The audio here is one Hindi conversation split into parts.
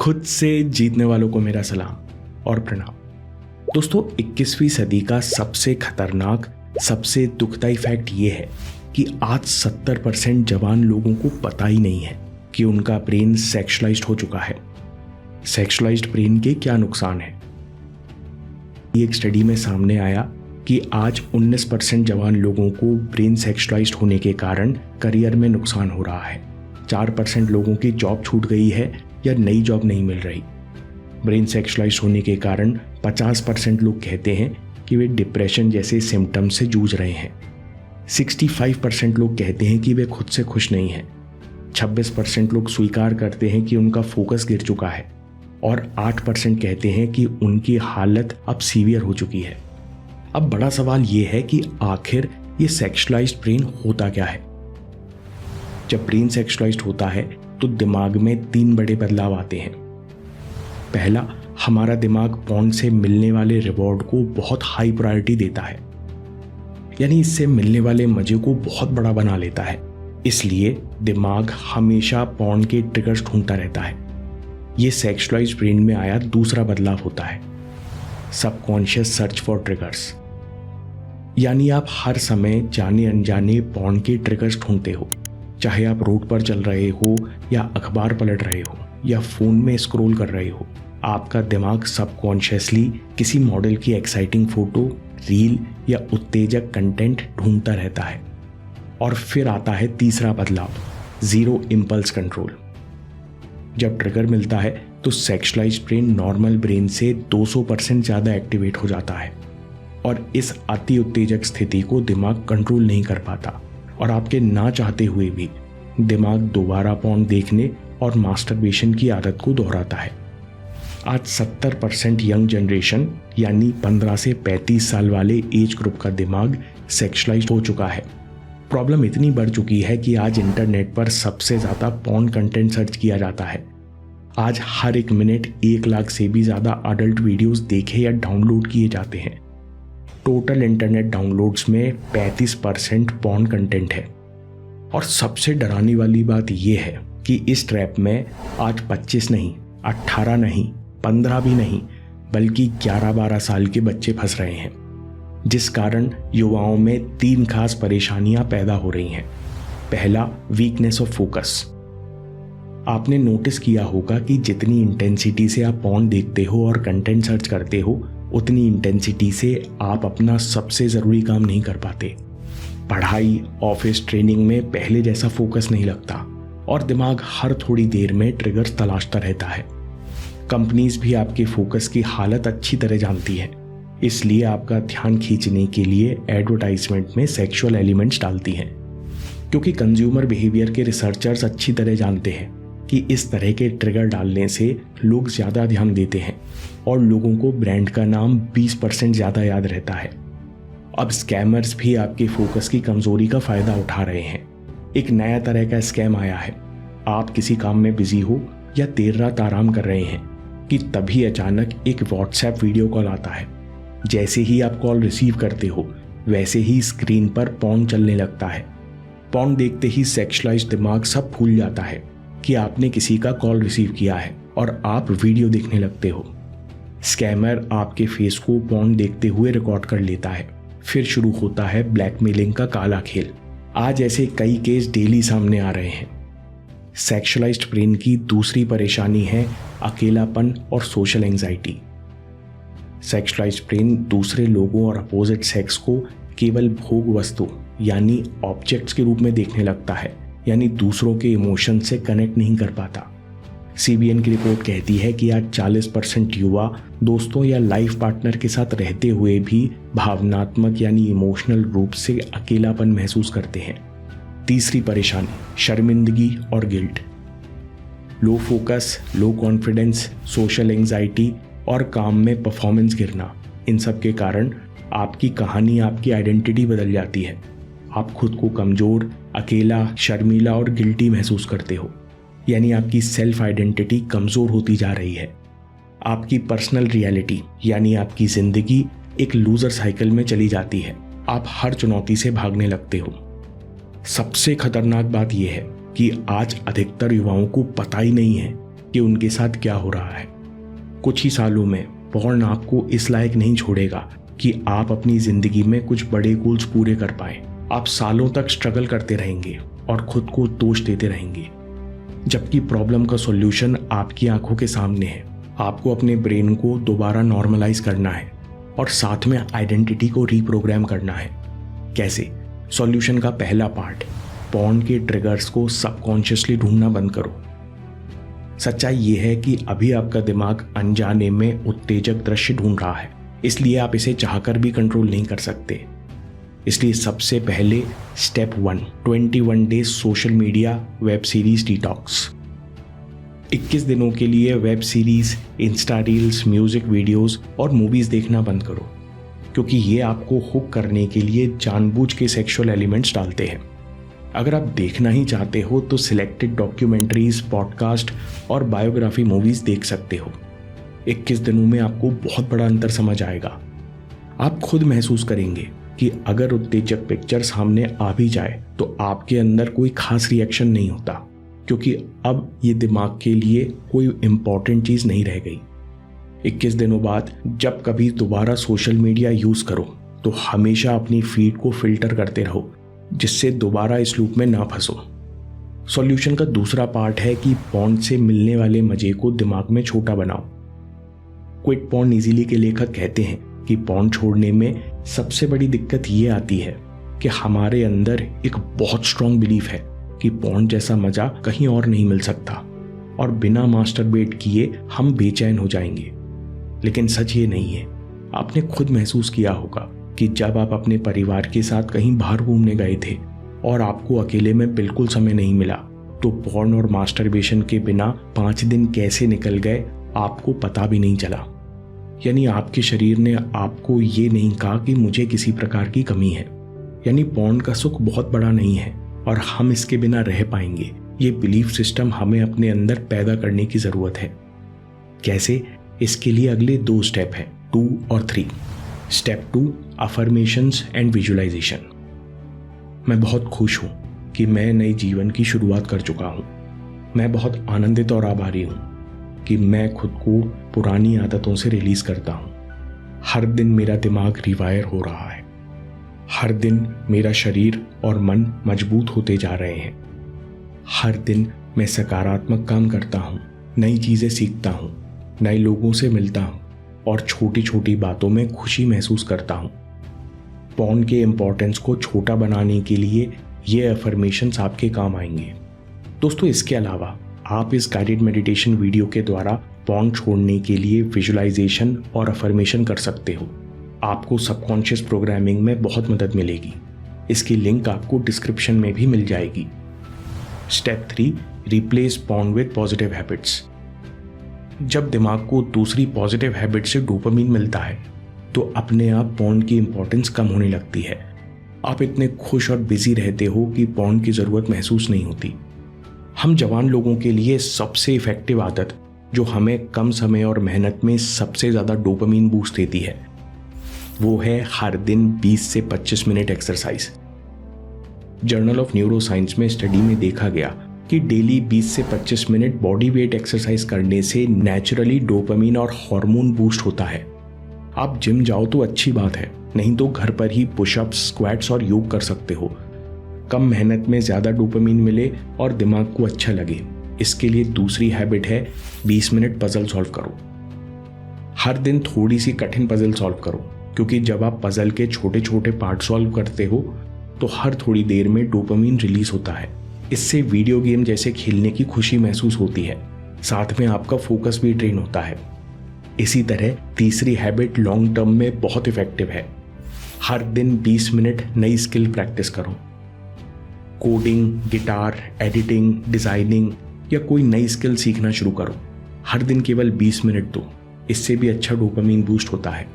खुद से जीतने वालों को मेरा सलाम और प्रणाम। दोस्तों, 21वीं सदी का सबसे खतरनाक, सबसे दुखदाई फैक्ट ये है कि आज 70% जवान लोगों को पता ही नहीं है कि उनका ब्रेन सेक्सुअलाइज्ड हो चुका है। सेक्सुअलाइज्ड ब्रेन के क्या नुकसान है? एक स्टडी में सामने आया कि आज 19% जवान लोगों को ब्रेन सेक्सुअलाइज्ड होने के कारण करियर में नुकसान हो रहा है। 4% लोगों की जॉब छूट गई है या नई जॉब नहीं मिल रही। ब्रेन सेक्सुअलाइज्ड होने के कारण 50% लोग कहते हैं कि वे डिप्रेशन जैसे सिम्टम से जूझ रहे हैं। 65% लोग कहते हैं कि वे खुद से खुश नहीं हैं। 26% लोग स्वीकार करते हैं कि उनका फोकस गिर चुका है और 8% कहते हैं कि उनकी हालत अब सीवियर हो चुकी है। अब बड़ा सवाल ये है कि आखिर ये सेक्सुअलाइज्ड ब्रेन होता क्या है? जब ब्रेन सेक्सुअलाइज्ड होता है तो दिमाग में 3 बड़े बदलाव आते हैं। पहला, हमारा दिमाग पॉर्न से मिलने वाले रिवॉर्ड को बहुत हाई प्रायोरिटी देता है, यानी इससे मिलने वाले मजे को बहुत बड़ा बना लेता है। इसलिए दिमाग हमेशा पॉर्न के ट्रिगर्स ढूंढता रहता है। ये सेक्सुअलाइज्ड ब्रेन में आया दूसरा बदलाव होता है, सबकॉन्शियस सर्च फॉर ट्रिगर्स। यानी आप हर समय जाने अनजाने पॉर्न के ट्रिगर्स ढूंढते हो, चाहे आप रोड पर चल रहे हो या अखबार पलट रहे हो या फोन में स्क्रॉल कर रहे हो। आपका दिमाग सबकॉन्शियसली किसी मॉडल की एक्साइटिंग फोटो, रील या उत्तेजक कंटेंट ढूंढता रहता है। और फिर आता है तीसरा बदलाव, जीरो इम्पल्स कंट्रोल। जब ट्रिगर मिलता है तो सेक्सुअलाइज्ड ब्रेन नॉर्मल ब्रेन से 200% ज़्यादा एक्टिवेट हो जाता है और इस अति उत्तेजक स्थिति को दिमाग कंट्रोल नहीं कर पाता और आपके ना चाहते हुए भी दिमाग दोबारा पॉर्न देखने और मास्टरबेशन की आदत को दोहराता है। आज 70% यंग जनरेशन यानी 15 से 35 साल वाले एज ग्रुप का दिमाग सेक्सुअलाइज्ड हो चुका है। प्रॉब्लम इतनी बढ़ चुकी है कि आज इंटरनेट पर सबसे ज़्यादा पॉर्न कंटेंट सर्च किया जाता है। आज हर एक मिनट 1 लाख से भी ज़्यादा अडल्ट वीडियोस देखे या डाउनलोड किए जाते हैं। टोटल इंटरनेट डाउनलोड्स में 35% पॉर्न कंटेंट है। और सबसे डराने वाली बात यह है कि इस ट्रैप में आज 25 नहीं, 18 नहीं, 15 भी नहीं, बल्कि 11-12 साल के बच्चे फंस रहे हैं, जिस कारण युवाओं में 3 खास परेशानियां पैदा हो रही हैं। पहला, वीकनेस ऑफ फोकस। आपने नोटिस किया होगा कि जितनी इंटेंसिटी से आप पॉर्न देखते हो और कंटेंट सर्च करते हो, उतनी इंटेंसिटी से आप अपना सबसे ज़रूरी काम नहीं कर पाते। पढ़ाई, ऑफिस, ट्रेनिंग में पहले जैसा फोकस नहीं लगता और दिमाग हर थोड़ी देर में ट्रिगर्स तलाशता रहता है। कंपनीज भी आपके फोकस की हालत अच्छी तरह जानती है, इसलिए आपका ध्यान खींचने के लिए एडवर्टाइजमेंट में सेक्सुअल एलिमेंट्स डालती हैं, क्योंकि कंज्यूमर बिहेवियर के रिसर्चर्स अच्छी तरह जानते हैं कि इस तरह के ट्रिगर डालने से लोग ज़्यादा ध्यान देते हैं और लोगों को ब्रांड का नाम 20% ज़्यादा याद रहता है। अब स्कैमर्स भी आपके फोकस की कमजोरी का फ़ायदा उठा रहे हैं। एक नया तरह का स्कैम आया है। आप किसी काम में बिजी हो या देर रात आराम कर रहे हैं कि तभी अचानक एक व्हाट्सएप वीडियो कॉल आता है। जैसे ही आप कॉल रिसीव करते हो, वैसे ही स्क्रीन पर पॉर्न चलने लगता है। पॉर्न देखते ही सेक्सुअलाइज्ड दिमाग सब भूल जाता है कि आपने किसी का कॉल रिसीव किया है और आप वीडियो देखने लगते हो। स्कैमर आपके फेस को पॉर्न देखते हुए रिकॉर्ड कर लेता है। फिर शुरू होता है ब्लैकमेलिंग का काला खेल। आज ऐसे कई केस डेली सामने आ रहे हैं। सेक्सुअलाइज्ड ब्रेन की दूसरी परेशानी है अकेलापन और सोशल एंजाइटी। सेक्सुअलाइज्ड ब्रेन दूसरे लोगों और अपोजिट सेक्स को केवल भोग वस्तु यानी ऑब्जेक्ट्स के रूप में देखने लगता है, यानी दूसरों के इमोशन से कनेक्ट नहीं कर पाता। CBN की रिपोर्ट कहती है कि आज 40% युवा दोस्तों या लाइफ पार्टनर के साथ रहते हुए भी भावनात्मक यानी इमोशनल रूप से अकेलापन महसूस करते हैं। तीसरी परेशानी, शर्मिंदगी और guilt. Low focus, low confidence, social anxiety और काम में परफॉर्मेंस गिरना, इन सब के कारण आपकी कहानी, आपकी आइडेंटिटी बदल जाती है। आप खुद को कमज़ोर, अकेला, शर्मीला और गिल्टी महसूस करते हो, यानी आपकी सेल्फ आइडेंटिटी कमज़ोर होती जा रही है। आपकी पर्सनल रियलिटी यानी आपकी ज़िंदगी एक लूज़र साइकिल में चली जाती है। आप हर चुनौती से भागने लगते हो। सबसे खतरनाक बात यह है कि आज अधिकतर युवाओं को पता ही नहीं है कि उनके साथ क्या हो रहा है। कुछ ही सालों में पॉर्न आपको इस लायक नहीं छोड़ेगा कि आप अपनी जिंदगी में कुछ बड़े गोल्स पूरे कर पाए। आप सालों तक स्ट्रगल करते रहेंगे और खुद को दोष देते रहेंगे, जबकि प्रॉब्लम का सॉल्यूशन आपकी आंखों के सामने है। आपको अपने ब्रेन को दोबारा नॉर्मलाइज करना है और साथ में आइडेंटिटी को रीप्रोग्राम करना है। कैसे? सॉल्यूशन का पहला पार्ट, पॉर्न के ट्रिगर्स को सबकॉन्शियसली ढूंढना बंद करो। सच्चाई यह है कि अभी आपका दिमाग अनजाने में उत्तेजक दृश्य ढूंढ रहा है, इसलिए आप इसे चाहकर भी कंट्रोल नहीं कर सकते। इसलिए सबसे पहले step 1, 21 days social media web series detox. 21 दिनों के लिए web series, Insta reels, music videos और मूवीज देखना बंद करो, क्योंकि ये आपको हुक करने के लिए जानबूझ के सेक्सुअल एलिमेंट्स डालते हैं। अगर आप देखना ही चाहते हो तो सिलेक्टेड डॉक्यूमेंट्रीज, पॉडकास्ट और बायोग्राफी मूवीज देख सकते हो। 21 दिनों में आपको बहुत बड़ा अंतर समझ आएगा। आप खुद महसूस करेंगे कि अगर उत्तेजक पिक्चर सामने आ भी जाए तो आपके अंदर कोई खास रिएक्शन नहीं होता, क्योंकि अब ये दिमाग के लिए कोई इंपॉर्टेंट चीज नहीं रह गई। 21 दिनों बाद जब कभी दोबारा सोशल मीडिया यूज करो तो हमेशा अपनी फीड को फिल्टर करते रहो, जिससे दोबारा इस लूप में ना फंसो। सॉल्यूशन का दूसरा पार्ट है कि पॉर्न से मिलने वाले मजे को दिमाग में छोटा बनाओ। क्विट पॉर्न इजीली के लेखक कहते हैं कि पॉर्न छोड़ने में सबसे बड़ी दिक्कत ये आती है कि हमारे अंदर एक बहुत स्ट्रांग बिलीफ है कि पॉर्न जैसा मजा कहीं और नहीं मिल सकता और बिना मास्टरबेट किए हम बेचैन हो जाएंगे। लेकिन सच ये नहीं है। आपने खुद महसूस किया होगा कि जब आप अपने परिवार के साथ कहीं बाहर घूमने गए थे और आपको अकेले में बिल्कुल समय नहीं मिला, तो पॉर्न और मास्टरबेशन के बिना 5 दिन कैसे निकल गए आपको पता भी नहीं चला। यानी आपके शरीर ने आपको ये नहीं कहा कि मुझे किसी प्रकार की कमी है। यानी पॉर्न का सुख बहुत बड़ा नहीं है और हम इसके बिना रह पाएंगे। ये बिलीफ सिस्टम हमें अपने अंदर पैदा करने की जरूरत है। कैसे? इसके लिए अगले 2 स्टेप हैं, 2 और 3। Step 2, affirmations and visualization. मैं बहुत खुश हूं कि मैं नए जीवन की शुरुआत कर चुका हूं। मैं बहुत आनंदित और आभारी हूं कि मैं खुद को पुरानी आदतों से रिलीज करता हूं। हर दिन मेरा दिमाग रिवायर हो रहा है। हर दिन मेरा शरीर और मन मजबूत होते जा रहे हैं। हर दिन मैं सकारात्मक काम करता हूं, नई चीजें सीखता हूं, नए लोगों से मिलता हूं और छोटी छोटी बातों में खुशी महसूस करता हूं। पॉर्न के इम्पोर्टेंस को छोटा बनाने के लिए ये अफर्मेशंस आपके काम आएंगे। दोस्तों, इसके अलावा आप इस गाइडेड मेडिटेशन वीडियो के द्वारा पॉर्न छोड़ने के लिए विजुअलाइजेशन और अफर्मेशन कर सकते हो। आपको सबकॉन्शियस प्रोग्रामिंग में बहुत मदद मिलेगी। इसकी लिंक आपको डिस्क्रिप्शन में भी मिल जाएगी। Step 3, replace porn with positive habits. जब दिमाग को दूसरी पॉजिटिव हैबिट से डोपामिन मिलता है तो अपने आप पॉर्न की इंपॉर्टेंस कम होने लगती है। आप इतने खुश और बिजी रहते हो कि पॉर्न की जरूरत महसूस नहीं होती। हम जवान लोगों के लिए सबसे इफेक्टिव आदत जो हमें कम समय और मेहनत में सबसे ज़्यादा डोपामिन बूस्ट देती है, वो है हर दिन 20 से 25 minute exercise. Journal of neuroscience में स्टडी में देखा गया कि डेली 20 से 25 मिनट बॉडी वेट एक्सरसाइज करने से नेचुरली डोपामिन और हार्मोन बूस्ट होता है। आप जिम जाओ तो अच्छी बात है, नहीं तो घर पर ही पुशअप्स, स्क्वाट्स और योग कर सकते हो। कम मेहनत में ज़्यादा डोपामिन मिले और दिमाग को अच्छा लगे, इसके लिए दूसरी हैबिट है 20 मिनट पजल सॉल्व करो। हर दिन थोड़ी सी कठिन पजल सॉल्व करो, क्योंकि जब आप पजल के छोटे छोटे पार्ट सॉल्व करते हो तो हर थोड़ी देर में डोपामिन रिलीज होता है। इससे वीडियो गेम जैसे खेलने की खुशी महसूस होती है, साथ में आपका फोकस भी ट्रेन होता है। इसी तरह तीसरी हैबिट लॉन्ग टर्म में बहुत इफेक्टिव है। हर दिन 20 मिनट नई स्किल प्रैक्टिस करो। कोडिंग, गिटार, एडिटिंग, डिजाइनिंग या कोई नई स्किल सीखना शुरू करो। हर दिन केवल 20 मिनट दो, इससे भी अच्छा डोपामिन बूस्ट होता है।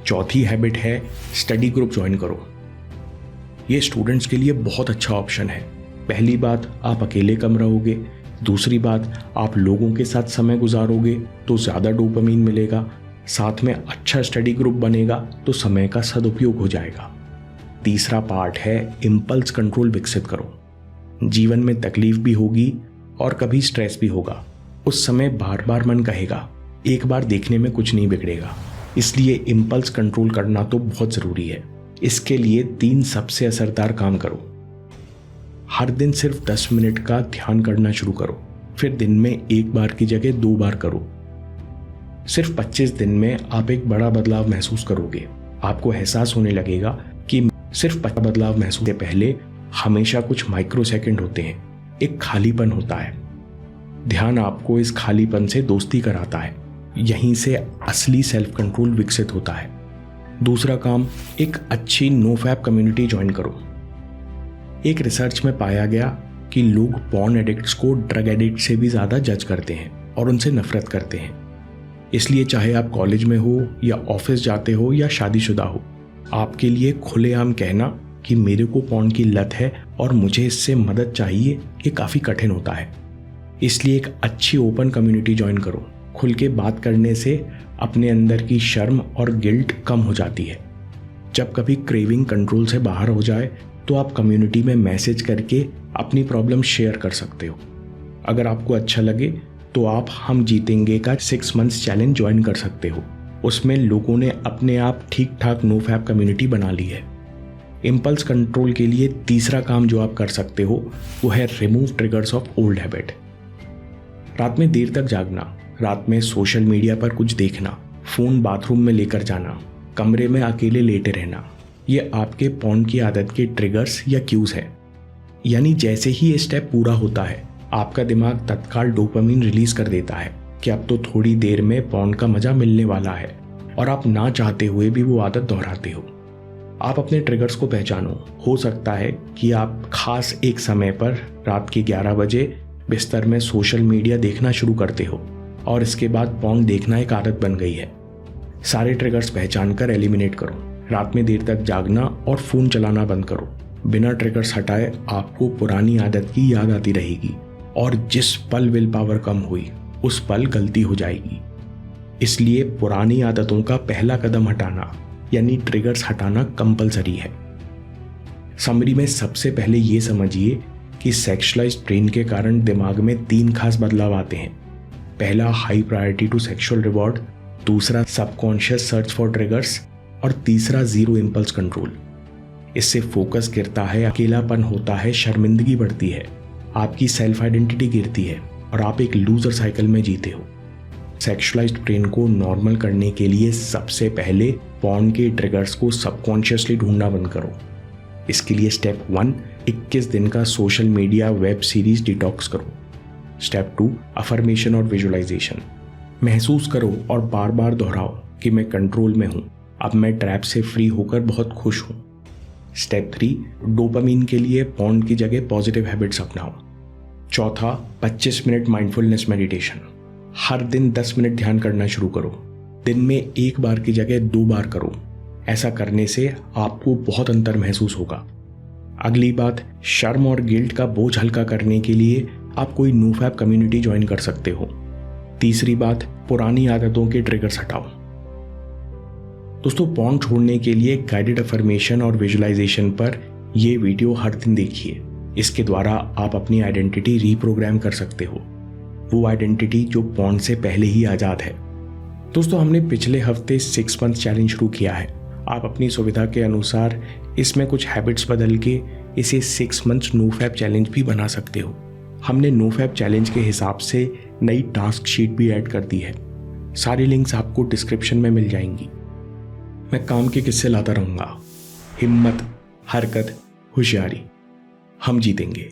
चौथी हैबिट है स्टडी ग्रुप ज्वाइन करो। ये स्टूडेंट्स के लिए बहुत अच्छा ऑप्शन है। पहली बात, आप अकेले कम रहोगे। दूसरी बात, आप लोगों के साथ समय गुजारोगे तो ज़्यादा डोपामिन मिलेगा। साथ में अच्छा स्टडी ग्रुप बनेगा तो समय का सदुपयोग हो जाएगा। तीसरा पार्ट है इम्पल्स कंट्रोल विकसित करो। जीवन में तकलीफ भी होगी और कभी स्ट्रेस भी होगा, उस समय बार बार मन कहेगा एक बार देखने में कुछ नहीं बिगड़ेगा। इसलिए इम्पल्स कंट्रोल करना तो बहुत ज़रूरी है। इसके लिए 3 सबसे असरदार काम करो। हर दिन सिर्फ 10 मिनट का ध्यान करना शुरू करो, फिर दिन में 1 बार की जगह 2 बार करो। सिर्फ 25 दिन में आप एक बड़ा बदलाव महसूस करोगे। आपको एहसास होने लगेगा कि सिर्फ बदलाव महसूस से पहले हमेशा कुछ माइक्रो सेकंड होते हैं, एक खालीपन होता है। ध्यान आपको इस खालीपन से दोस्ती कराता है। यहीं से असली सेल्फ कंट्रोल विकसित होता है। दूसरा काम, एक अच्छी नोफैप कम्युनिटी ज्वाइन करो। एक रिसर्च में पाया गया कि लोग पॉर्न एडिक्ट्स को ड्रग एडिक्ट से भी ज़्यादा जज करते हैं और उनसे नफरत करते हैं। इसलिए चाहे आप कॉलेज में हो या ऑफिस जाते हो या शादीशुदा हो, आपके लिए खुलेआम कहना कि मेरे को पॉर्न की लत है और मुझे इससे मदद चाहिए, ये काफ़ी कठिन होता है। इसलिए एक अच्छी ओपन कम्युनिटी ज्वाइन करो। खुल के बात करने से अपने अंदर की शर्म और गिल्ट कम हो जाती है। जब कभी क्रेविंग कंट्रोल से बाहर हो जाए तो आप कम्युनिटी में मैसेज करके अपनी प्रॉब्लम शेयर कर सकते हो। अगर आपको अच्छा लगे तो आप हम जीतेंगे का 6 मंथ्स चैलेंज ज्वाइन कर सकते हो। उसमें लोगों ने अपने आप ठीक ठाक नोफैप कम्युनिटी बना ली है। इम्पल्स कंट्रोल के लिए तीसरा काम जो आप कर सकते हो वो है remove triggers of old habit. रात में देर तक जागना, रात में सोशल मीडिया पर कुछ देखना, फोन बाथरूम में लेकर जाना, कमरे में अकेले लेटे रहना, ये आपके पॉर्न की आदत के ट्रिगर्स या क्यूज है। यानी जैसे ही ये स्टेप पूरा होता है आपका दिमाग तत्काल डोपामिन रिलीज कर देता है कि अब तो थोड़ी देर में पॉर्न का मजा मिलने वाला है, और आप ना चाहते हुए भी वो आदत दोहराते हो। आप अपने ट्रिगर्स को पहचानो। हो सकता है कि आप खास एक समय पर रात के 11 बजे बिस्तर में सोशल मीडिया देखना शुरू करते हो और इसके बाद पॉर्न देखना एक आदत बन गई है। सारे ट्रिगर्स पहचान कर एलिमिनेट करो। रात में देर तक जागना और फोन चलाना बंद करो। बिना ट्रिगर्स हटाए आपको पुरानी आदत की याद आती रहेगी और जिस पल विल पावर कम हुई उस पल गलती हो जाएगी। इसलिए पुरानी आदतों का पहला कदम हटाना यानी ट्रिगर्स हटाना कंपलसरी है। समरी में सबसे पहले ये समझिए कि सेक्सुअलाइज्ड ब्रेन के कारण दिमाग में 3 खास बदलाव आते हैं। पहला, high priority to sexual reward, दूसरा सबकॉन्शियस सर्च फॉर ट्रिगर्स और तीसरा जीरो इम्पल्स कंट्रोल। इससे फोकस गिरता है, अकेलापन होता है, शर्मिंदगी बढ़ती है, आपकी सेल्फ आइडेंटिटी गिरती है और आप एक लूजर साइकिल में जीते हो। सेक्सुअलाइज्ड ब्रेन को नॉर्मल करने के लिए सबसे पहले पॉर्न के ट्रिगर्स को सबकॉन्शियसली ढूंढना बंद करो। इसके लिए स्टेप 1, 21 दिन का social media web series detox करो। स्टेप 2, अफर्मेशन और विजुअलाइजेशन। महसूस करो और बार बार दोहराओ कि मैं कंट्रोल में हूँ, अब मैं ट्रैप से फ्री होकर बहुत खुश हूँ। स्टेप 3, डोपामिन के लिए पॉर्न की जगह पॉजिटिव हैबिट्स अपनाओ। चौथा, 25 मिनट माइंडफुलनेस मेडिटेशन। हर दिन 10 मिनट ध्यान करना शुरू करो। दिन में 1 बार की जगह 2 बार करो। ऐसा करने से आपको बहुत अंतर महसूस होगा। अगली बात, शर्म और गिल्ट का बोझ हल्का करने के लिए आप कोई नोफैप कम्युनिटी ज्वाइन कर सकते हो। तीसरी बात, पुरानी आदतों के ट्रिगर्स हटाओ। दोस्तों, पॉर्न छोड़ने के लिए गाइडेड अफर्मेशन और विजुअलाइजेशन पर यह वीडियो हर दिन देखिए। इसके द्वारा आप अपनी आइडेंटिटी रीप्रोग्राम कर सकते हो, वो आइडेंटिटी जो पॉर्न से पहले ही आज़ाद है। दोस्तों, हमने पिछले हफ्ते 6 मंथ चैलेंज शुरू किया है। आप अपनी सुविधा के अनुसार इसमें कुछ हैबिट्स बदल के इसे 6 मंथ्स नोफैप चैलेंज भी बना सकते हो। हमने नोफैप चैलेंज के हिसाब से नई टास्क शीट भी ऐड कर दी है। सारी लिंक्स आपको डिस्क्रिप्शन में मिल जाएंगी। मैं काम के किस्से लाता रहूँगा। हिम्मत, हरकत, होशियारी, हम जीतेंगे।